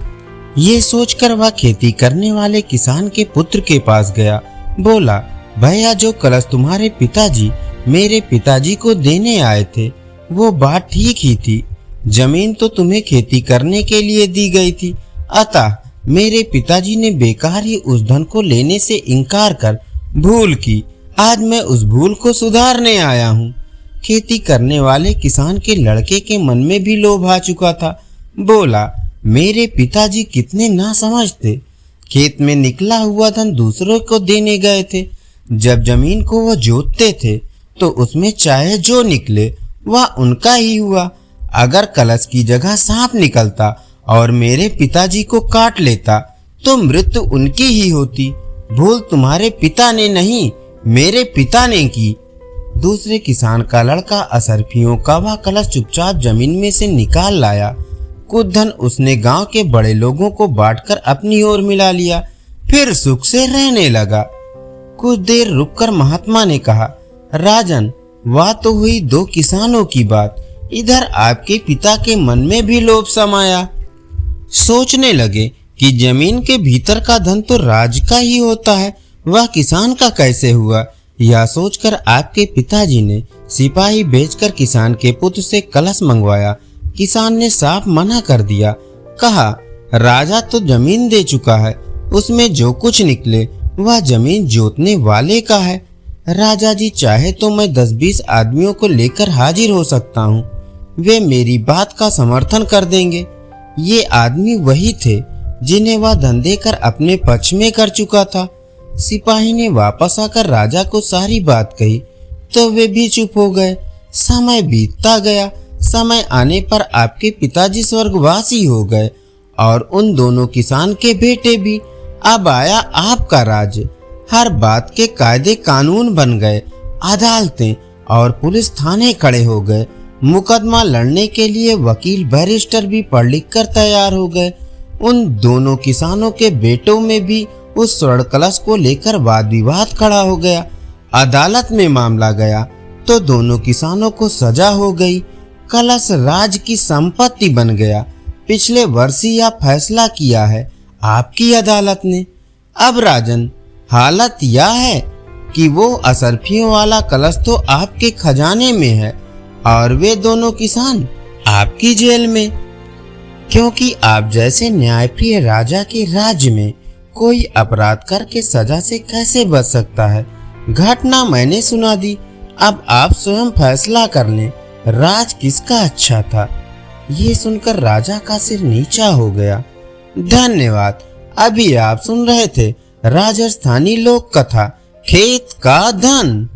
ये सोचकर वह खेती करने वाले किसान के पुत्र के पास गया। बोला, भैया, जो कलश तुम्हारे पिताजी मेरे पिताजी को देने आए थे वो बात ठीक ही थी। जमीन तो तुम्हें खेती करने के लिए दी गई थी, अतः मेरे पिताजी ने बेकार ही उस धन को लेने से इनकार कर भूल की। आज मैं उस भूल को सुधारने आया हूँ। खेती करने वाले किसान के लड़के के मन में भी लोभ आ चुका था। बोला, मेरे पिताजी कितने नासमझ थे, खेत में निकला हुआ धन दूसरों को देने गए थे। जब जमीन को वह जोतते थे तो उसमें चाहे जो निकले वह उनका ही हुआ। अगर कलश की जगह सांप निकलता और मेरे पिताजी को काट लेता तो मृत्यु उनकी ही होती। भूल तुम्हारे पिता ने नहीं, मेरे पिता ने की। दूसरे किसान का लड़का असरफियों का वह कलश चुपचाप जमीन में से निकाल लाया। कुछ धन उसने गांव के बड़े लोगों को बांटकर अपनी ओर मिला लिया, फिर सुख से रहने लगा। कुछ देर रुककर महात्मा ने कहा, राजन, वह तो हुई दो किसानों की बात, इधर आपके पिता के मन में भी लोभ समाया। सोचने लगे कि जमीन के भीतर का धन तो राज का ही होता है, वह किसान का कैसे हुआ। यह सोचकर आपके पिताजी ने सिपाही भेजकर किसान के पुत्र से कलश मंगवाया। किसान ने साफ मना कर दिया। कहा, राजा तो जमीन दे चुका है, उसमें जो कुछ निकले वह जमीन जोतने वाले का है। राजा जी चाहे तो मैं 10-20 आदमियों को लेकर हाजिर हो सकता हूँ, वे मेरी बात का समर्थन कर देंगे। ये आदमी वही थे जिन्हें वह धन देकर अपने पक्ष में कर चुका था। सिपाही ने वापस आकर राजा को सारी बात कही तो वे भी चुप हो गए। समय बीतता गया। समय आने पर आपके पिताजी स्वर्गवासी हो गए और उन दोनों किसान के बेटे भी। अब आया आपका राज्य। हर बात के कायदे कानून बन गए। अदालतें और पुलिस थाने खड़े हो गए। मुकदमा लड़ने के लिए वकील बैरिस्टर भी पढ़ लिख कर तैयार हो गए। उन दोनों किसानों के बेटों में भी उस स्वर्ण कलश को लेकर वाद विवाद खड़ा हो गया। अदालत में मामला गया तो दोनों किसानों को सजा हो गई। कलश राज की संपत्ति बन गया। पिछले वर्ष ही यह फैसला किया है आपकी अदालत ने। अब राजन, हालत यह है कि वो असरफियों वाला कलश तो आपके खजाने में है और वे दोनों किसान आपकी जेल में, क्योंकि आप जैसे न्यायप्रिय राजा के राज्य में कोई अपराध करके सजा से कैसे बच सकता है। घटना मैंने सुना दी, अब आप स्वयं फैसला कर लें, राज किसका अच्छा था। ये सुनकर राजा का सिर नीचा हो गया। धन्यवाद। अभी आप सुन रहे थे राजस्थानी लोक कथा खेत का धन।